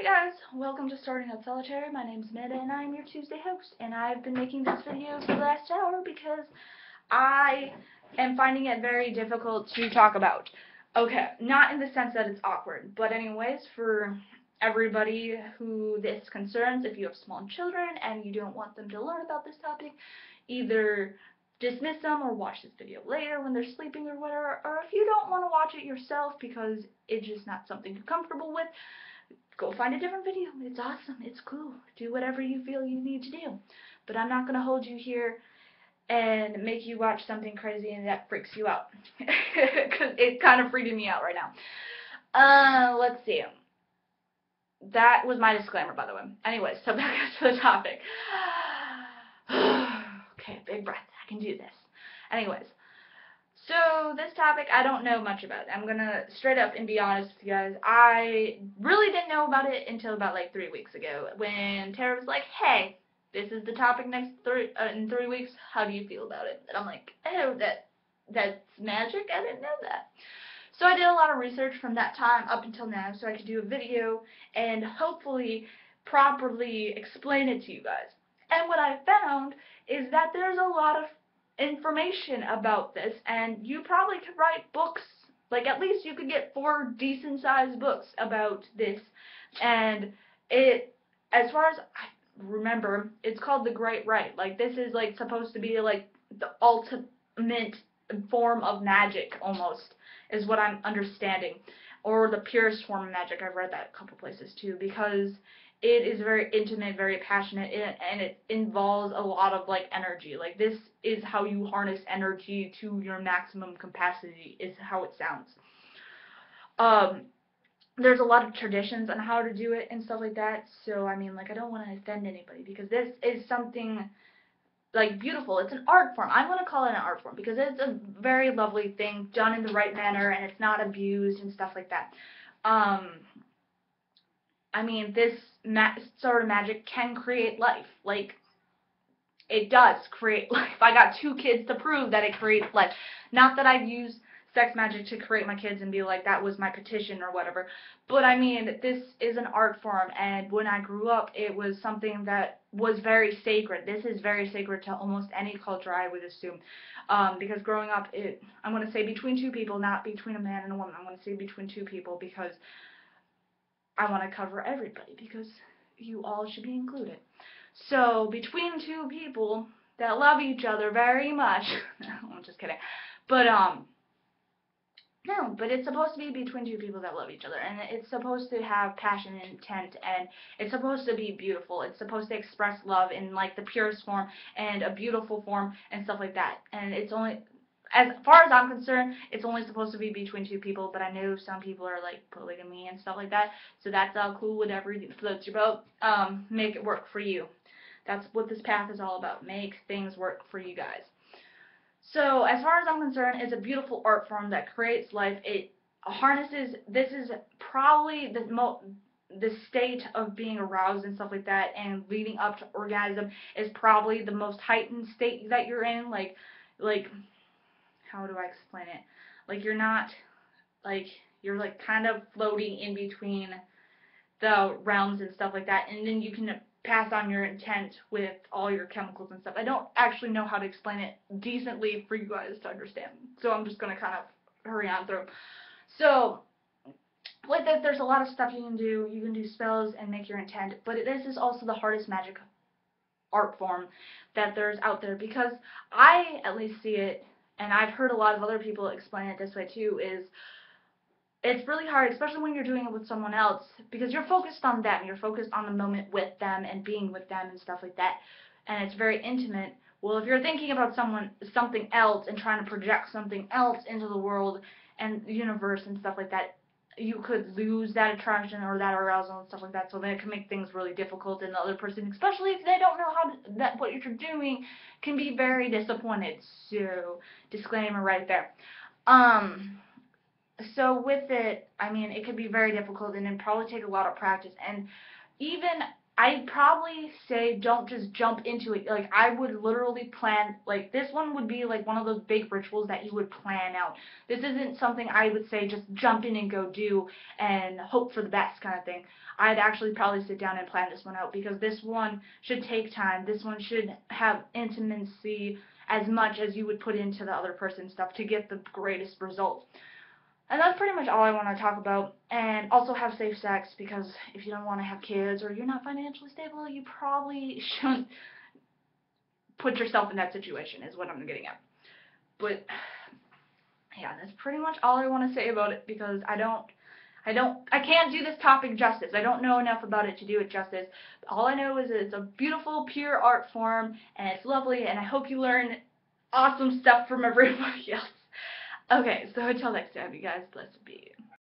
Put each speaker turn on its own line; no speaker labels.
Hey guys, welcome to Starting Out Solitary. My name's Amanda and I'm your Tuesday host, and I've been making this video for the last hour because I am finding it very difficult to talk about. Okay, not in the sense that it's awkward, but anyways, for everybody who this concerns, if you have small children and you don't want them to learn about this topic, either dismiss them or watch this video later when they're sleeping or whatever, or if you don't want to watch it yourself because it's just not something you're comfortable with, go find a different video. It's awesome. It's cool. Do whatever you feel you need to do. But I'm not going to hold you here and make you watch something crazy and that freaks you out. Because it's kind of freaking me out right now. Let's see. That was my disclaimer, by the way. Anyways, so back to the topic. Okay, big breath. I can do this. Anyways. So, this topic, I don't know much about. I'm gonna straight up and be honest with you guys. I really didn't know about it until about like 3 weeks ago when Tara was like, hey, this is the topic in 3 weeks. How do you feel about it? And I'm like, oh, that's magic? I didn't know that. So I did a lot of research from that time up until now so I could do a video and hopefully properly explain it to you guys. And what I found is that there's a lot of information about this, and you probably could write books, like at least you could get 4 decent sized books about this. And it, as far as I remember, it's called The Great Right. Like, this is like supposed to be like the ultimate form of magic, almost, is what I'm understanding, or the purest form of magic. I've read that a couple places too, because it is very intimate, very passionate, and it involves a lot of like energy. Like, this is how you harness energy to your maximum capacity, is how it sounds. There's a lot of traditions on how to do it and stuff like that, so I mean, like, I don't want to offend anybody because this is something like beautiful. It's an art form. I'm going to call it an art form because it's a very lovely thing done in the right manner and it's not abused and stuff like that. I mean, this sort of magic can create life. Like, it does create life. I got 2 kids to prove that it creates life. Not that I've used sex magic to create my kids and be like, that was my petition or whatever. But I mean, this is an art form, and when I grew up, it was something that was very sacred. This is very sacred to almost any culture, I would assume. Because growing up, I'm going to say between 2 people, not between a man and a woman. I'm going to say between 2 people because I want to cover everybody, because you all should be included. So, between 2 people that love each other very much, I'm just kidding, but, no, but it's supposed to be between 2 people that love each other, and it's supposed to have passion and intent, and it's supposed to be beautiful. It's supposed to express love in, like, the purest form, and a beautiful form, and stuff like that, and it's only, as far as I'm concerned, it's only supposed to be between 2 people, but I know some people are like polygamy and stuff like that, so that's all cool, whatever floats your boat. Make it work for you. That's what this path is all about. Make things work for you guys. So, as far as I'm concerned, it's a beautiful art form that creates life. It harnesses, this is probably the state of being aroused and stuff like that, and leading up to orgasm is probably the most heightened state that you're in, like, how do I explain it? Like, you're not, like, you're, like, kind of floating in between the realms and stuff like that, and then you can pass on your intent with all your chemicals and stuff. I don't actually know how to explain it decently for you guys to understand, so I'm just going to kind of hurry on through. So, with this, there's a lot of stuff you can do. You can do spells and make your intent, but this is also the hardest magic art form that there's out there, because I at least see it, and I've heard a lot of other people explain it this way too, is it's really hard, especially when you're doing it with someone else, because you're focused on them, you're focused on the moment with them and being with them and stuff like that, and it's very intimate. Well, if you're thinking about something else and trying to project something else into the world and the universe and stuff like that, you could lose that attraction or that arousal and stuff like that, so then it can make things really difficult, and the other person, especially if they don't know what you're doing, can be very disappointed. So, disclaimer right there. So with it, I mean, it could be very difficult, and it'd probably take a lot of practice, and even I'd probably say don't just jump into it. Like, I would literally plan, like, this one would be like one of those big rituals that you would plan out. This isn't something I would say just jump in and go do and hope for the best kind of thing. I'd actually probably sit down and plan this one out, because this one should take time. This one should have intimacy as much as you would put into the other person's stuff to get the greatest results. And that's pretty much all I want to talk about. And also have safe sex, because if you don't want to have kids or you're not financially stable, you probably shouldn't put yourself in that situation, is what I'm getting at. But yeah, that's pretty much all I want to say about it, because I can't do this topic justice. I don't know enough about it to do it justice. All I know is it's a beautiful, pure art form, and it's lovely, and I hope you learn awesome stuff from everybody else. Okay, so until next time, you guys, blessed be.